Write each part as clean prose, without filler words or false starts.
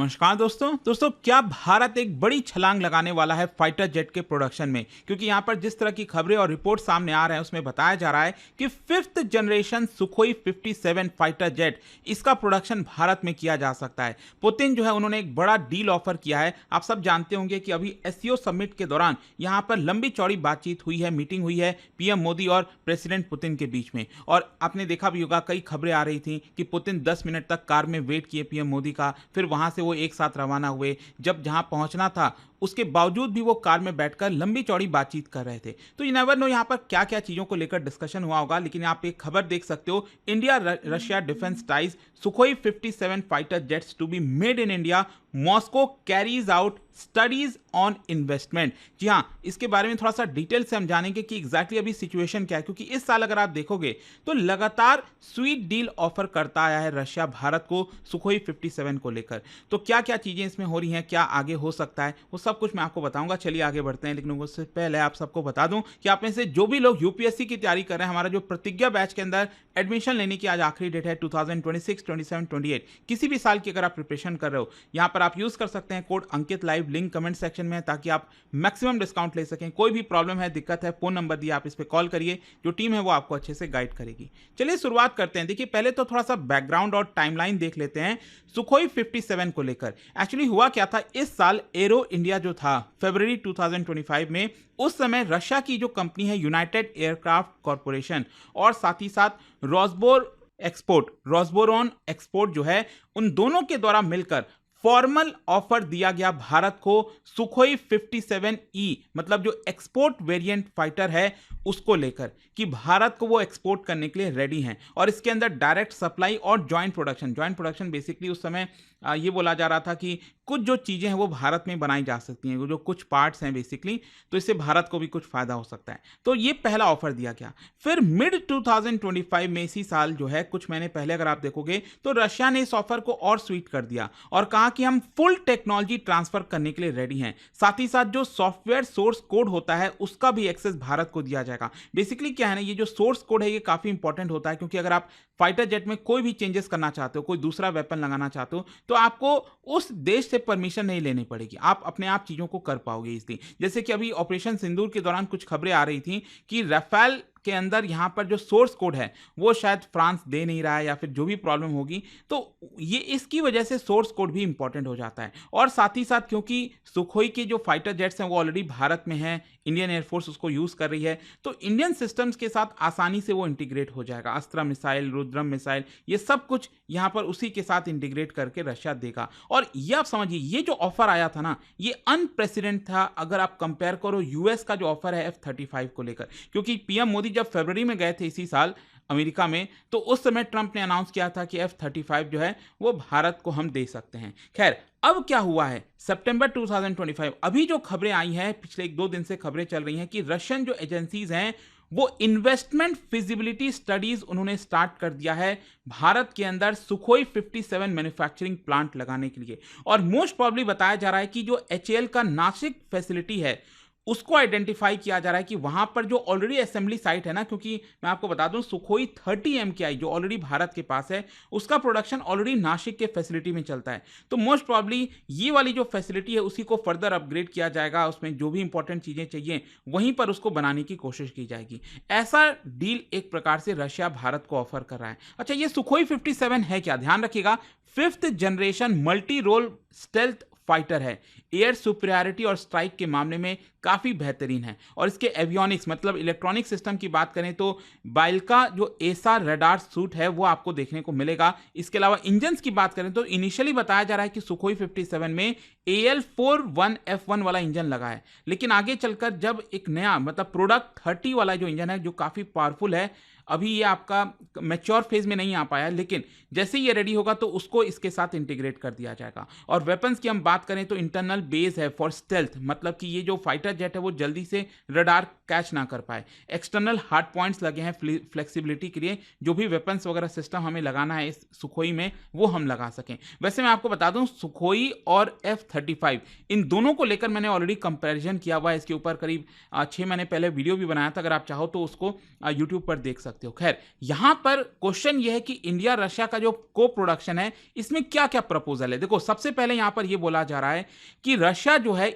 नमस्कार दोस्तों क्या भारत एक बड़ी छलांग लगाने वाला है फाइटर जेट के प्रोडक्शन में। क्योंकि यहां पर जिस तरह की खबरें और रिपोर्ट सामने आ रहे हैं उसमें बताया जा रहा है कि 5th generation Sukhoi 57 fighter jet इसका प्रोडक्शन भारत में किया जा सकता है। पुतिन जो है उन्होंने एक बड़ा डील ऑफर किया है। आप सब जानते होंगे कि अभी एससीओ समिट के दौरान यहां पर लंबी चौड़ी बातचीत हुई है, मीटिंग हुई है पीएम मोदी और प्रेसिडेंट पुतिन के बीच में। और आपने देखा भी होगा, कई खबरें आ रही थी कि पुतिन 10 मिनट तक कार में वेट किए पीएम मोदी का, फिर वहां से वो एक साथ रवाना हुए। जब जहां पहुंचना था उसके बावजूद भी वो कार में बैठकर लंबी चौड़ी बातचीत कर रहे थे। तो यू नेवर नो यहां पर क्या क्या चीजों को लेकर डिस्कशन हुआ होगा। लेकिन आप एक खबर देख सकते हो, India Russia defence ties Sukhoi 57 fighter jets to be made in India, Moscow carries out studies on investment. जी हाँ, इसके बारे में थोड़ा सा डिटेल से हम जानेंगे कि एग्जैक्टली अभी सिचुएशन क्या है। क्योंकि इस साल अगर आप देखोगे तो लगातार स्वीट डील ऑफर करता आया है रशिया भारत को सुखोई 57 को लेकर। तो क्या क्या चीजें इसमें हो रही हैं, क्या आगे हो सकता है, वो सब कुछ मैं आपको बताऊंगा। चलिए आगे बढ़ते हैं। लेकिन उससे पहले आप सबको बता दूं कि आप में से जो भी लोग यूपीएससी की तैयारी कर रहे हैं, हमारा जो प्रतिज्ञा बैच के अंदर एडमिशन लेने की आज आखिरी डेट है 2026, 27, 28। किसी भी साल की अगर आप प्रिपरेशन कर रहे हो, यहां पर आप यूज कर सकते हैं कोड अंकित लाइव, लिंक कमेंट सेक्शन में है, ताकि आप मैक्सिमम डिस्काउंट ले सकें। कोई भी प्रॉब्लम है, दिक्कत है, फोन नंबर दिया, आप इस पर कॉल करिए, जो टीम है वो आपको अच्छे से गाइड करेगी। चलिए शुरुआत करते हैं। देखिए पहले तो थोड़ा सा बैकग्राउंड और टाइमलाइन देख लेते हैं सुखोई 57 को लेकर। एक्चुअली हुआ क्या था, इस साल एरो इंडिया जो था फरवरी 2025 में, उस समय रशिया की जो कंपनी है यूनाइटेड एयरक्राफ्ट कॉर्पोरेशन और साथ ही साथ रॉसबोरॉन एक्सपोर्ट जो है, उन दोनों के द्वारा मिलकर फॉर्मल ऑफर दिया गया भारत को सुखोई 57E, मतलब जो एक्सपोर्ट वेरिएंट फाइटर है उसको लेकर, कि भारत को वो एक्सपोर्ट करने के लिए रेडी हैं। और इसके अंदर डायरेक्ट सप्लाई और जॉइंट प्रोडक्शन बेसिकली उस समय ये बोला जा रहा था कि कुछ जो चीज़ें हैं वो भारत में बनाई जा सकती हैं, जो कुछ पार्ट्स हैं बेसिकली, तो इससे भारत को भी कुछ फायदा हो सकता है। तो ये पहला ऑफर दिया गया। फिर मिड 2025 में, इसी साल जो है, कुछ महीने पहले अगर आप देखोगे तो रशिया ने इस ऑफर को और स्वीट कर दिया और कहा कि हम फुल टेक्नोलॉजी ट्रांसफर करने के लिए रेडी हैं। साथ ही साथ जो सॉफ्टवेयर सोर्स कोड होता है उसका भी एक्सेस भारत को दिया जाएगा। बेसिकली क्या है ना, ये जो सोर्स कोड है ये काफी इंपॉर्टेंट होता है, क्योंकि अगर आप फाइटर जेट में कोई भी चेंजेस करना चाहते हो, कोई दूसरा वेपन लगाना चाहते हो, तो आपको उस देश से परमिशन नहीं लेनी पड़ेगी, आप अपने आप चीजों को कर पाओगे इसलिए। जैसे कि अभी ऑपरेशन सिंदूर के दौरान कुछ खबरें आ रही थी कि राफेल के अंदर यहां पर जो सोर्स कोड है वो शायद फ्रांस दे नहीं रहा है, या फिर जो भी प्रॉब्लम होगी, तो ये इसकी वजह से सोर्स कोड भी इंपॉर्टेंट हो जाता है। और साथ ही साथ क्योंकि सुखोई के जो फाइटर जेट्स हैं वो ऑलरेडी भारत में हैं, इंडियन एयरफोर्स उसको यूज कर रही है, तो इंडियन सिस्टम्स के साथ आसानी से वो इंटीग्रेट हो जाएगा। अस्त्र मिसाइल, रुद्रम मिसाइल, ये सब कुछ यहां पर उसी के साथ इंटीग्रेट करके रशिया देगा। और ये आप समझिए, ये जो ऑफर आया था ना, ये अनप्रेसिडेंट था अगर आप कंपेयर करो यूएस का जो ऑफर है F-35 को लेकर। क्योंकि पीएम मोदी जब फरवरी में गए थे इसी साल अमेरिका में, तो उस समय ट्रंप ने अनाउंस किया था कि F-35 जो है वो भारत को हम दे सकते हैं। खैर, अब क्या हुआ है, सितंबर 2025 अभी जो खबरें आई हैं, पिछले 1-2 दिन से खबरें चल रही हैं कि रशियन जो एजेंसीज हैं वो इन्वेस्टमेंट फिजिबिलिटी स्टडीज उन्होंने स्टार्ट कर दिया है भारत के अंदर सुखोई 57 मैन्युफैक्चरिंग प्लांट लगाने के लिए। और मोस्ट प्रोबेबली बताया जा रहा है कि जो एचएएल का नासिक फैसिलिटी है उसको आइडेंटिफाई किया जा रहा है कि वहां पर जो ऑलरेडी असेंबली साइट है ना, क्योंकि मैं आपको बता दूं सुखोई 30 MKI जो ऑलरेडी भारत के पास है उसका प्रोडक्शन ऑलरेडी नासिक के फैसिलिटी में चलता है। तो मोस्ट प्रॉब्ली ये वाली जो फैसिलिटी है उसी को फर्दर अपग्रेड किया जाएगा, उसमें जो भी इंपॉर्टेंट चीजें चाहिए वहीं पर उसको बनाने की कोशिश की जाएगी। ऐसा डील एक प्रकार से रशिया भारत को ऑफर कर रहा है। अच्छा, ये सुखोई 57 है क्या, ध्यान रखिएगा, 5th generation multi role stealth fighter है। एयर सुपीरियरिटी और स्ट्राइक के मामले में काफी बेहतरीन है। और इसके एवियोनिक्स मतलब इलेक्ट्रॉनिक सिस्टम की बात करें तो बाइल्का जो एसआर रडार सूट है वो आपको देखने को मिलेगा। इसके अलावा इंजन्स की बात करें तो इनिशियली बताया जा रहा है कि सुखोई 57 में AL41F1 वाला इंजन लगा है, लेकिन आगे चलकर जब एक नया मतलब प्रोडक्ट 30 वाला जो इंजन है जो काफी पावरफुल है, अभी ये आपका मैच्योर फेज में नहीं आ पाया, लेकिन जैसे ये रेडी होगा तो उसको इसके साथ इंटीग्रेट कर दिया जाएगा। और वेपन्स की हम बात करें तो इंटरनल बेस है फॉर स्टेल्थ, मतलब कि ये जो फाइटर जेट है वो जल्दी से रडार कैच ना कर पाए। एक्सटर्नल हार्ड पॉइंट्स लगे हैं फ्लेक्सिबिलिटी के लिए, जो भी वेपन्स वगैरह सिस्टम हमें लगाना है इस सुखोई में वो हम लगा सकें। वैसे मैं आपको बता दूं सुखोई और F-35 इन दोनों को लेकर मैंने ऑलरेडी कंपैरिजन किया हुआ है। इसके ऊपर करीब 6 महीने पहले वीडियो भी बनाया था, अगर आप चाहो तो उसको यूट्यूब पर देख सकते सकते हो। खैर, यहाँ पर क्वेश्चन ये है कि इंडिया रशिया का जो को प्रोडक्शन है, इसमें क्या-क्या प्रपोजल है? देखो, सबसे पहले यहाँ पर ये बोला जा रहा है कि रशिया जो है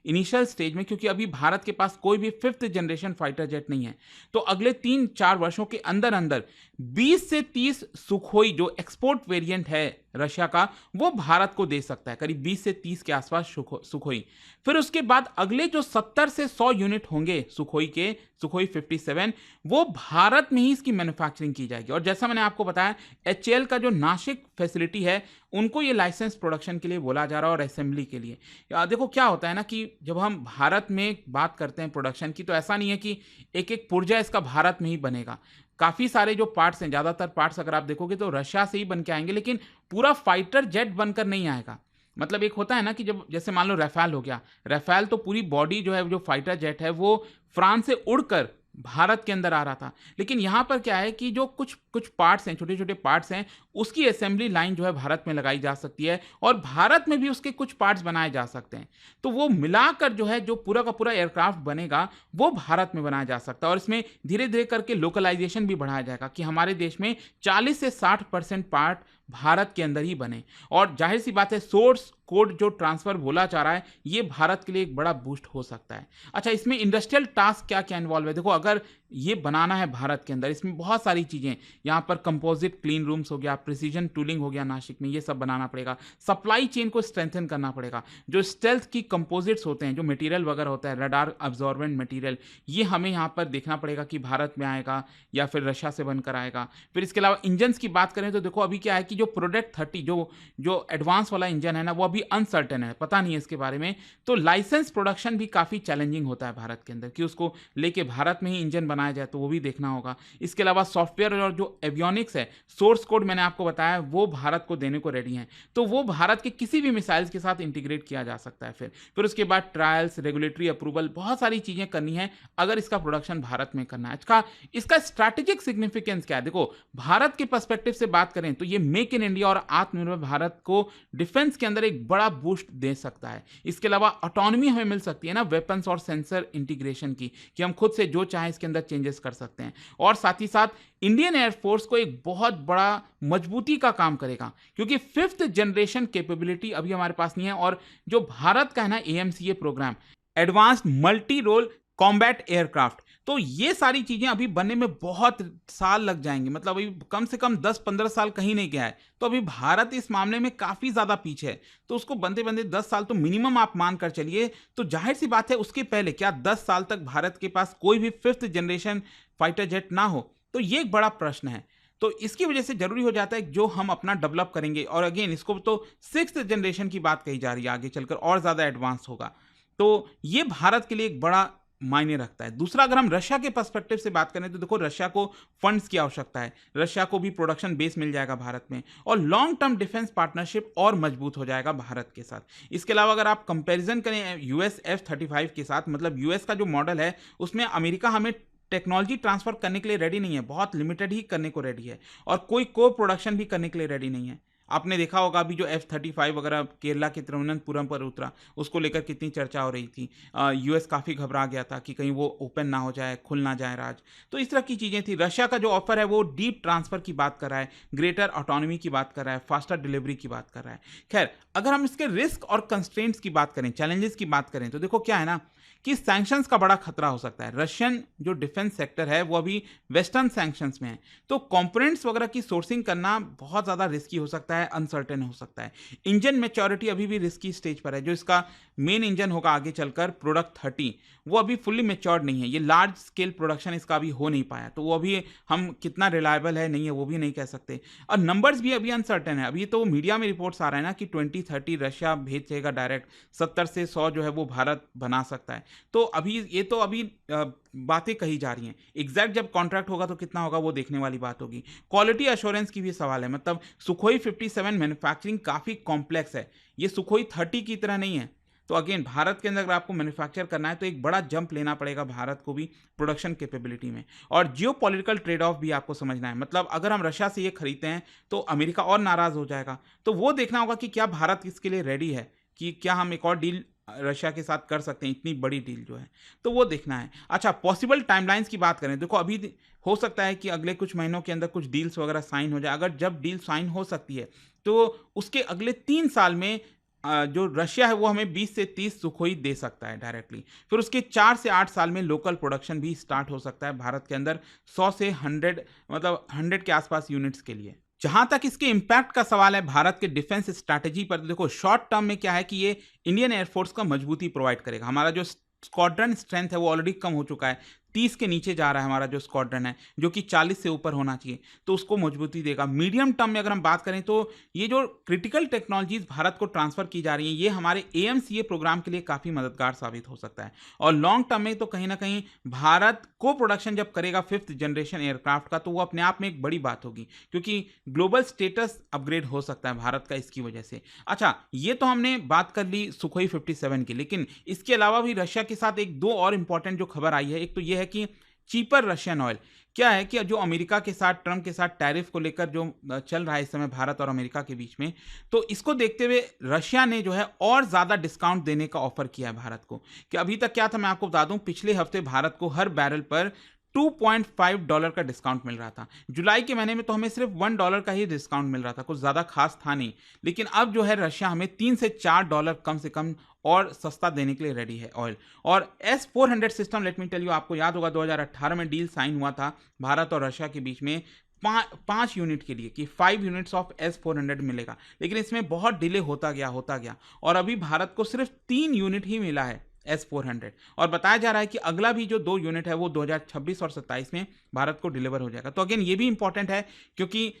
इनिशियल स्टेज में, क्योंकि अभी भारत के पास कोई भी 5th जनरेशन फाइटर जेट नहीं है, तो अगले 3-4 वर्षों के अंदर-अंदर 20 से 30 सुखोई जो एक्सपोर्ट वेरिएंट है रशिया का, वो भारत को दे सकता है, करीब 20 से 30 के आसपास सुखोई। फिर उसके बाद अगले जो 70 से 100 यूनिट होंगे सुखोई 57, वो भारत में ही इसकी मैन्युफैक्चरिंग की जाएगी। और जैसा मैंने आपको बताया, एचएएल का जो नासिक फैसिलिटी है, उनको ये लाइसेंस प्रोडक्शन के लिए बोला जा रहा है और असेंबली के लिए। देखो क्या होता है ना कि जब हम भारत में बात करते हैं प्रोडक्शन की, तो ऐसा नहीं है कि एक-एक पुर्जा इसका भारत में ही बनेगा। काफ़ी सारे जो पार्ट्स हैं, ज़्यादातर पार्ट्स अगर आप देखोगे तो रशिया से ही बन के आएँगे, लेकिन पूरा फाइटर जेट बनकर नहीं आएगा। मतलब एक होता है ना कि जब जैसे मान लो रफाल हो गया, रफाल तो पूरी बॉडी जो है, जो फाइटर जेट है, वो फ्रांस से उड़कर भारत के अंदर आ रहा था। लेकिन यहाँ पर क्या है कि जो कुछ पार्ट्स हैं, छोटे-छोटे पार्ट्स हैं, उसकी असेंबली लाइन जो है भारत में लगाई जा सकती है और भारत में भी उसके कुछ पार्ट्स बनाए जा सकते हैं। तो वो मिलाकर जो है, जो पूरा का पूरा एयरक्राफ्ट बनेगा, वो भारत में बनाया जा सकता है और इसमें धीरे-धीरे करके लोकलाइजेशन भी बढ़ाया जाएगा कि हमारे देश में 40 से 60% पार्ट भारत के अंदर ही बने। और जाहिर सी बात है, सोर्स कोड जो ट्रांसफर बोला जा रहा है, ये भारत के लिए एक बड़ा बूस्ट हो सकता है। अच्छा, इसमें इंडस्ट्रियल टास्क क्या-क्या इन्वॉल्व है? देखो, अगर ये बनाना है भारत के अंदर, इसमें बहुत सारी चीज़ें, यहाँ पर कंपोजिट क्लीन रूम्स हो गया, प्रिसीजन टूलिंग हो गया नासिक में, ये सब बनाना पड़ेगा। सप्लाई चेन को स्ट्रेंथन करना पड़ेगा। जो स्टेल्थ की कंपोजिट्स होते हैं, जो मटेरियल वगैरह होता है, रडार अब्जॉर्बेंट मटेरियल, ये हमें यहाँ पर देखना पड़ेगा कि भारत में आएगा या फिर रशिया से बनकर आएगा। फिर इसके अलावा इंजन्स की बात करें तो देखो, अभी क्या है कि जो प्रोडक्ट 30 जो एडवांस वाला इंजन है ना, वो अभी अनसर्टेन है, पता नहीं है इसके बारे में। तो लाइसेंस प्रोडक्शन भी काफ़ी चैलेंजिंग होता है भारत के अंदर कि उसको लेके भारत में ही इंजन बनाया जाए, तो वो भी देखना होगा। इसके अलावा सॉफ्टवेयर और जो एवियोनिक्स है, सोर्स कोड मैंने आपको बताया, वो भारत को देने को रेडी हैं, तो वो भारत के किसी भी मिसाइल्स के साथ इंटीग्रेट किया जा सकता है। फिर उसके बाद ट्रायल्स, रेगुलेटरी अप्रूवल, बहुत सारी चीज़ें करनी है अगर इसका प्रोडक्शन भारत में करना है। इसका स्ट्रैटेजिक सिग्निफिकेंस क्या है? देखो, भारत के पर्सपेक्टिव से बात करें तो ये मेक इन इंडिया और आत्मनिर्भर भारत को डिफेंस के अंदर एक बड़ा बूस्ट दे सकता है। इसके अलावा ऑटोनॉमी हमें मिल सकती है ना, वेपन्स और सेंसर इंटीग्रेशन की, कि हम खुद से जो चाहें इसके अंदर चेंजेस कर सकते हैं। और साथ ही साथ इंडियन एयरफोर्स को एक बहुत बड़ा मजबूती का काम करेगा, क्योंकि 5th जनरेशन कैपेबिलिटी अभी हमारे पास नहीं है। और जो भारत का है ना AMCA program, advanced multi role combat aircraft, तो ये सारी चीज़ें अभी बनने में बहुत साल लग जाएंगे। मतलब अभी कम से कम 10-15 साल कहीं नहीं गया है, तो अभी भारत इस मामले में काफ़ी ज़्यादा पीछे है। तो उसको बनते बनते 10 साल तो मिनिमम आप मान कर चलिए। तो जाहिर सी बात है, उसके पहले क्या 10 साल तक भारत के पास कोई भी 5th जनरेशन फाइटर जेट ना हो? तो ये एक बड़ा प्रश्न है। तो इसकी वजह से जरूरी हो जाता है जो हम अपना डेवलप करेंगे। और अगेन, इसको तो 6th जनरेशन की बात कही जा रही है, आगे चलकर और ज़्यादा एडवांस होगा। तो ये भारत के लिए एक बड़ा मायने रखता है। दूसरा, अगर हम रशिया के पर्सपेक्टिव से बात करें तो देखो, रशिया को फंड्स की आवश्यकता है, रशिया को भी प्रोडक्शन बेस मिल जाएगा भारत में, और लॉन्ग टर्म डिफेंस पार्टनरशिप और मजबूत हो जाएगा भारत के साथ। इसके अलावा अगर आप कंपैरिजन करें यूएस F-35 के साथ, मतलब यूएस का जो मॉडल है, उसमें अमेरिका हमें टेक्नोलॉजी ट्रांसफर करने के लिए रेडी नहीं है, बहुत लिमिटेड ही करने को रेडी है, और कोई को प्रोडक्शन भी करने के लिए रेडी नहीं है। आपने देखा होगा अभी जो F-35 वगैरह केरला के तिरुवनंतपुरम पर उतरा, उसको लेकर कितनी चर्चा हो रही थी। यूएस काफ़ी घबरा गया था कि कहीं वो ओपन ना हो जाए, खुल ना जाए राज। तो इस तरह की चीज़ें थी। रशिया का जो ऑफर है वो डीप ट्रांसफ़र की बात कर रहा है, ग्रेटर ऑटोनॉमी की बात कर रहा है, फास्टर डिलीवरी की बात कर रहा है। खैर, अगर हम इसके रिस्क और कंस्ट्रेंट्स की बात करें, चैलेंजेस की बात करें, तो देखो क्या है ना कि सैंक्शंस का बड़ा खतरा हो सकता है। रशियन जो डिफेंस सेक्टर है वो अभी वेस्टर्न सैंक्शंस में है, तो कंपोनेंट्स वगैरह की सोर्सिंग करना बहुत ज़्यादा रिस्की हो सकता है, अनसर्टेन हो सकता है। इंजन मैच्योरिटी अभी भी रिस्की स्टेज पर है। जो इसका मेन इंजन होगा आगे चलकर प्रोडक्ट 30, वो अभी फुल्ली मैच्योर्ड नहीं है। ये लार्ज स्केल प्रोडक्शन इसका अभी हो नहीं पाया, तो वो अभी हम कितना रिलायबल है नहीं है वो भी नहीं कह सकते। और नंबर्स भी अभी अनसर्टेन है। अभी तो मीडिया में रिपोर्ट्स आ रहा है ना कि 2030 रशिया भेजेगा डायरेक्ट, 70 से 100 जो है वो भारत बना सकता है। तो अभी ये तो अभी बातें कही जा रही हैं। एग्जैक्ट जब कॉन्ट्रैक्ट होगा तो कितना होगा वो देखने वाली बात होगी। क्वालिटी अश्योरेंस की भी सवाल है। मतलब सुखोई 57 मैन्युफैक्चरिंग काफ़ी कॉम्प्लेक्स है, ये सुखोई 30 की तरह नहीं है। तो अगेन, भारत के अंदर अगर आपको मैन्युफैक्चर करना है तो एक बड़ा जंप लेना पड़ेगा भारत को भी प्रोडक्शन कैपेबिलिटी में। और जियोपॉलिटिकल ट्रेड ऑफ भी आपको समझना है। मतलब अगर हम रशिया से ये खरीदते हैं तो अमेरिका और नाराज़ हो जाएगा, तो वो देखना होगा कि क्या भारत इसके लिए रेडी है, कि क्या हम एक और डील रशिया के साथ कर सकते हैं इतनी बड़ी डील जो है, तो वो देखना है। अच्छा, पॉसिबल टाइमलाइंस की बात करें, देखो अभी हो सकता है कि अगले कुछ महीनों के अंदर कुछ डील्स वगैरह साइन हो जाए। अगर जब डील साइन हो सकती है तो उसके अगले 3 साल में जो रशिया है वो हमें 20 से 30 सुखोई दे सकता है डायरेक्टली। फिर उसके 4 से 8 साल में लोकल प्रोडक्शन भी स्टार्ट हो सकता है भारत के अंदर 100 से 100, मतलब 100 के आसपास यूनिट्स के लिए। जहां तक इसके इम्पैक्ट का सवाल है भारत के डिफेंस स्ट्रैटेजी पर, देखो शॉर्ट टर्म में क्या है कि ये इंडियन एयरफोर्स का मजबूती प्रोवाइड करेगा। हमारा जो स्क्वाड्रन स्ट्रेंथ है वो ऑलरेडी कम हो चुका है, 30 के नीचे जा रहा है हमारा जो स्क्वाड्रन है, जो कि 40 से ऊपर होना चाहिए, तो उसको मजबूती देगा। मीडियम टर्म में अगर हम बात करें तो ये जो क्रिटिकल टेक्नोलॉजीज भारत को ट्रांसफर की जा रही हैं, ये हमारे AMCA प्रोग्राम के लिए काफ़ी मददगार साबित हो सकता है। और लॉन्ग टर्म में तो कहीं ना कहीं भारत को प्रोडक्शन जब करेगा 5th जनरेशन एयरक्राफ्ट का, तो वो अपने आप में एक बड़ी बात होगी, क्योंकि ग्लोबल स्टेटस अपग्रेड हो सकता है भारत का इसकी वजह से। अच्छा, ये तो हमने बात कर ली सुखोई 57 की, लेकिन इसके अलावा भी रशिया के साथ एक दो और इंपॉर्टेंट जो खबर आई है, एक तो ये है कि चीपर रशियन ऑयल। क्या है कि जो अमेरिका के साथ, ट्रम्प के साथ टैरिफ को लेकर जो चल रहा है इस समय भारत और अमेरिका के बीच में, तो इसको देखते हुए रशिया ने जो है और ज़्यादा डिस्काउंट देने का ऑफर किया है भारत को। कि अभी तक क्या था मैं आपको बता दूं, पिछले हफ्ते भारत को हर बैरल पर $2.5 का डिस्काउंट मिल रहा था। जुलाई के महीने में तो हमें सिर्फ $1 का ही डिस्काउंट मिल रहा था, कुछ ज़्यादा खास था नहीं। लेकिन अब जो है रशिया हमें $3 से $4 कम से कम और सस्ता देने के लिए रेडी है ऑयल। और S-400 system, let me tell you, आपको याद होगा 2018 में डील साइन हुआ था भारत और रशिया के बीच में 5 यूनिट के लिए कि 5 यूनिट्स ऑफ S-400 मिलेगा। लेकिन इसमें बहुत डिले होता गया और अभी भारत को सिर्फ 3 यूनिट ही मिला है S-400, और बताया जा रहा है कि अगला भी जो 2 यूनिट है वो 2026 और 27 में भारत को डिलीवर हो जाएगा। तो अगेन ये भी इंपॉर्टेंट है, क्योंकि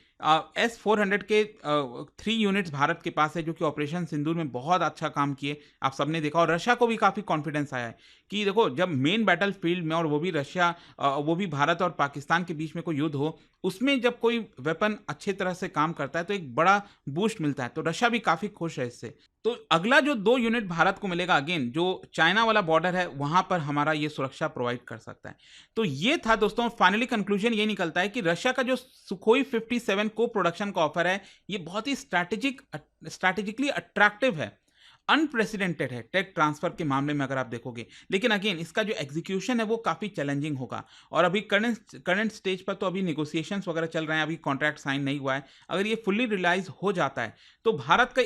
S-400 के 3 यूनिट्स भारत के पास है, जो कि ऑपरेशन सिंदूर में बहुत अच्छा काम किए, आप सबने देखा। और रशिया को भी काफ़ी कॉन्फिडेंस आया है कि देखो, जब मेन बैटल फील्ड में, और वो भी रशिया, वो भी भारत और पाकिस्तान के बीच में कोई युद्ध हो, उसमें जब कोई वेपन अच्छे तरह से काम करता है तो एक बड़ा बूस्ट मिलता है। तो रशिया भी काफ़ी खुश है इससे। तो अगला जो 2 यूनिट भारत को मिलेगा, अगेन जो चाइना वाला बॉर्डर है वहां पर हमारा ये सुरक्षा प्रोवाइड कर सकता है। तो ये था दोस्तों, फाइनली कंक्लूजन ये निकलता है कि रशिया का जो सुखोई 57 को प्रोडक्शन का ऑफर है, ये बहुत ही स्ट्रैटेजिकली अट्रैक्टिव है, अनप्रेसिडेंटेड है टेक ट्रांसफर के मामले में अगर आप देखोगे। लेकिन अगेन इसका जो एग्जीक्यूशन है वो काफ़ी चैलेंजिंग होगा। और अभी करंट स्टेज पर तो अभी निगोसिएशंस वगैरह चल रहे हैं, अभी कॉन्ट्रैक्ट साइन नहीं हुआ है। अगर ये फुल्ली रियलाइज हो जाता है तो भारत का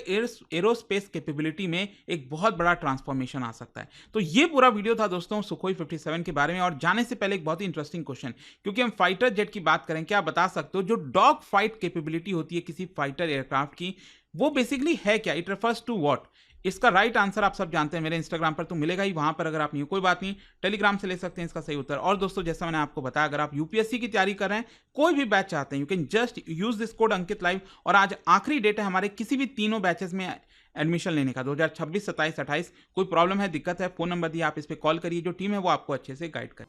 एरोस्पेस कैपेबिलिटी में एक बहुत बड़ा ट्रांसफॉर्मेशन आ सकता है। तो ये पूरा वीडियो था दोस्तों सुखोई 57 के बारे में। और जाने से पहले एक बहुत ही इंटरेस्टिंग क्वेश्चन, क्योंकि हम फाइटर जेट की बात करें, क्या बता सकते हो जो डॉग फाइट कैपेबिलिटी होती है किसी फाइटर एयरक्राफ्ट की, वो बेसिकली है क्या? It refers to what? इसका राइट आंसर आप सब जानते हैं, मेरे इंस्टाग्राम पर तो मिलेगा ही, वहां पर अगर आप नहीं हो कोई बात नहीं, टेलीग्राम से ले सकते हैं इसका सही उत्तर। और दोस्तों जैसा मैंने आपको बताया, अगर आप यूपीएससी की तैयारी कर रहे हैं, कोई भी बैच चाहते हैं, you can just use this code Ankit live. और आज आखिरी डेट है हमारे किसी भी तीनों बैचेस में एडमिशन लेने का, 2026, 27, 28। कोई प्रॉब्लम है, दिक्कत है, फोन नंबर दिया, आप इस पर कॉल करिए, जो टीम है वो आपको अच्छे से गाइड करे।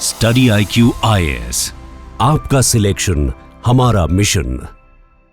स्टडी IQ IAS, आपका सिलेक्शन हमारा मिशन।